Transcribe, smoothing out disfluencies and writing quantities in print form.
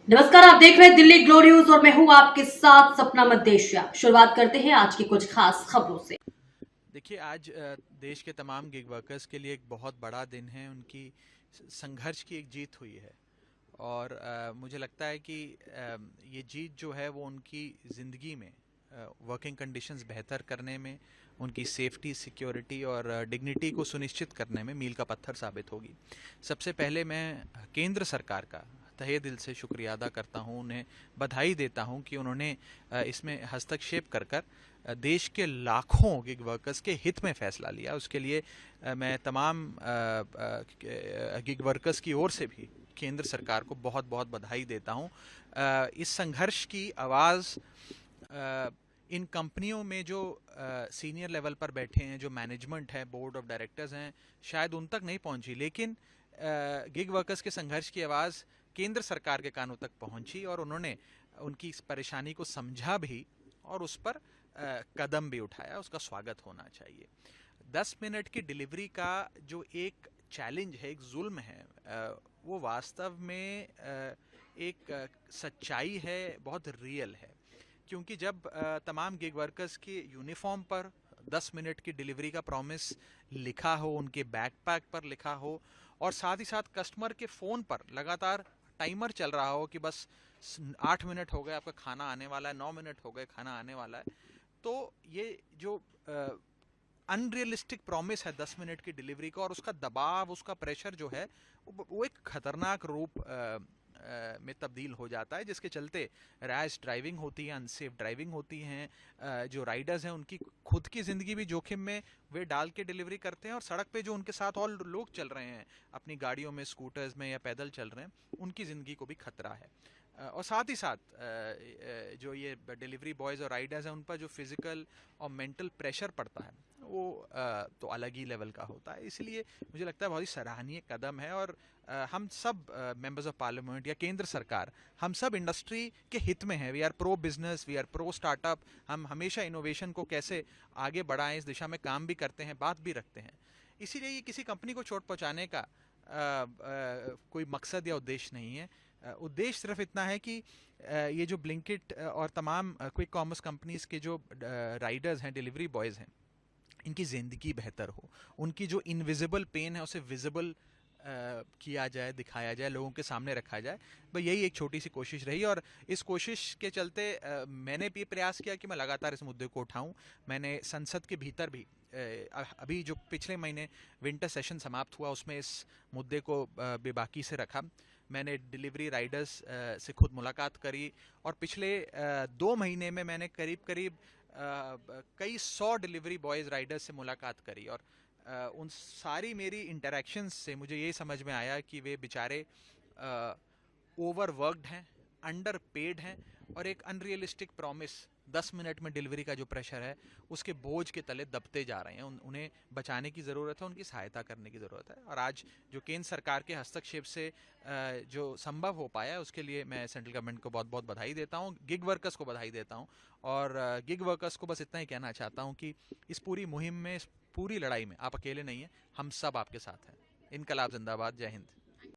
नमस्कार, आप देख रहे हैं दिल्ली ग्लो न्यूज और मैं हूं आपके साथ सपना मदेशिया। शुरुआत करते हैं आज की कुछ खास खबरों से। देखिए आज देश के तमाम गिग वर्कर्स के लिए एक बहुत बड़ा दिन है। उनकी संघर्ष की एक जीत हुई है और मुझे लगता है कि ये जीत जो है वो उनकी ज़िंदगी में वर्किंग कंडीशंस बेहतर करने में, उनकी सेफ्टी, सिक्योरिटी और डिग्निटी को सुनिश्चित करने में मील का पत्थर साबित होगी। सबसे पहले मैं केंद्र सरकार का तहे दिल से शुक्रिया अदा करता हूं, उन्हें बधाई देता हूं कि उन्होंने इसमें हस्तक्षेप कर कर देश के लाखों गिग वर्कर्स के हित में फैसला लिया। उसके लिए मैं तमाम गिग वर्कर्स की ओर से भी केंद्र सरकार को बहुत बहुत बधाई देता हूं। इस संघर्ष की आवाज़ इन कंपनियों में जो सीनियर लेवल पर बैठे हैं, जो मैनेजमेंट है, बोर्ड ऑफ डायरेक्टर्स हैं, शायद उन तक नहीं पहुंची, लेकिन गिग वर्कर्स के संघर्ष की आवाज़ केंद्र सरकार के कानों तक पहुंची और उन्होंने उनकी इस परेशानी को समझा भी और उस पर कदम भी उठाया। उसका स्वागत होना चाहिए। 10 मिनट की डिलीवरी का जो एक चैलेंज है, एक जुल्म है, वो वास्तव में एक सच्चाई है, बहुत रियल है। क्योंकि जब तमाम गिग वर्कर्स के यूनिफॉर्म पर 10 मिनट की डिलीवरी का प्रॉमिस लिखा हो, उनके बैकपैक पर लिखा हो और साथ ही साथ कस्टमर के फ़ोन पर लगातार टाइमर चल रहा हो कि बस 8 मिनट हो गए, आपका खाना आने वाला है, 9 मिनट हो गए, खाना आने वाला है, तो ये जो अनरियलिस्टिक प्रॉमिस है 10 मिनट की डिलीवरी का और उसका दबाव, उसका प्रेशर जो है वो एक खतरनाक रूप में तब्दील हो जाता है, जिसके चलते रैश ड्राइविंग होती है, अनसेफ ड्राइविंग होती हैं। जो राइडर्स हैं उनकी खुद की ज़िंदगी भी जोखिम में वे डाल के डिलीवरी करते हैं और सड़क पे जो उनके साथ और लोग चल रहे हैं अपनी गाड़ियों में, स्कूटर्स में या पैदल चल रहे हैं, उनकी ज़िंदगी को भी खतरा है। और साथ ही साथ जो ये डिलीवरी बॉयज़ और राइडर्स हैं उन पर जो फिज़िकल और मेंटल प्रेशर पड़ता है वो तो अलग ही लेवल का होता है। इसलिए मुझे लगता है बहुत ही सराहनीय कदम है और हम सब मेंबर्स ऑफ पार्लियामेंट या केंद्र सरकार, हम सब इंडस्ट्री के हित में हैं। We are pro business, we are pro startup. हम हमेशा इनोवेशन को कैसे आगे बढ़ाएं इस दिशा में काम भी करते हैं, बात भी रखते हैं। इसीलिए ये किसी कंपनी को चोट पहुंचाने का कोई मकसद या उद्देश्य नहीं है। उद्देश्य सिर्फ इतना है कि ये जो ब्लिंकिट और तमाम क्विक कॉमर्स कंपनीज के जो राइडर्स हैं, डिलीवरी बॉयज़ हैं, इनकी ज़िंदगी बेहतर हो, उनकी जो इनविजिबल पेन है उसे विजिबल किया जाए, दिखाया जाए, लोगों के सामने रखा जाए। बस यही एक छोटी सी कोशिश रही और इस कोशिश के चलते मैंने भी प्रयास किया कि मैं लगातार इस मुद्दे को उठाऊं। मैंने संसद के भीतर भी अभी जो पिछले महीने विंटर सेशन समाप्त हुआ उसमें इस मुद्दे को बेबाकी से रखा। मैंने डिलीवरी राइडर्स से खुद मुलाकात करी और पिछले 2 महीने में मैंने करीब करीब कई 100 डिलीवरी बॉयज़ राइडर्स से मुलाकात करी और उन सारी मेरी इंटरेक्शंस से मुझे ये समझ में आया कि वे बेचारे ओवरवर्कड हैं, अंडर पेड हैं और एक अनरियलिस्टिक प्रॉमिस 10 मिनट में डिलीवरी का जो प्रेशर है उसके बोझ के तले दबते जा रहे हैं। उन्हें बचाने की ज़रूरत है, उनकी सहायता करने की ज़रूरत है और आज जो केंद्र सरकार के हस्तक्षेप से जो संभव हो पाया उसके लिए मैं सेंट्रल गवर्नमेंट को बहुत बहुत बधाई देता हूँ, गिग वर्कर्स को बधाई देता हूँ और गिग वर्कर्स को बस इतना ही कहना चाहता हूँ कि इस पूरी मुहिम में, इस पूरी लड़ाई में आप अकेले नहीं हैं, हम सब आपके साथ हैं। इनकलाब जिंदाबाद। जय हिंद।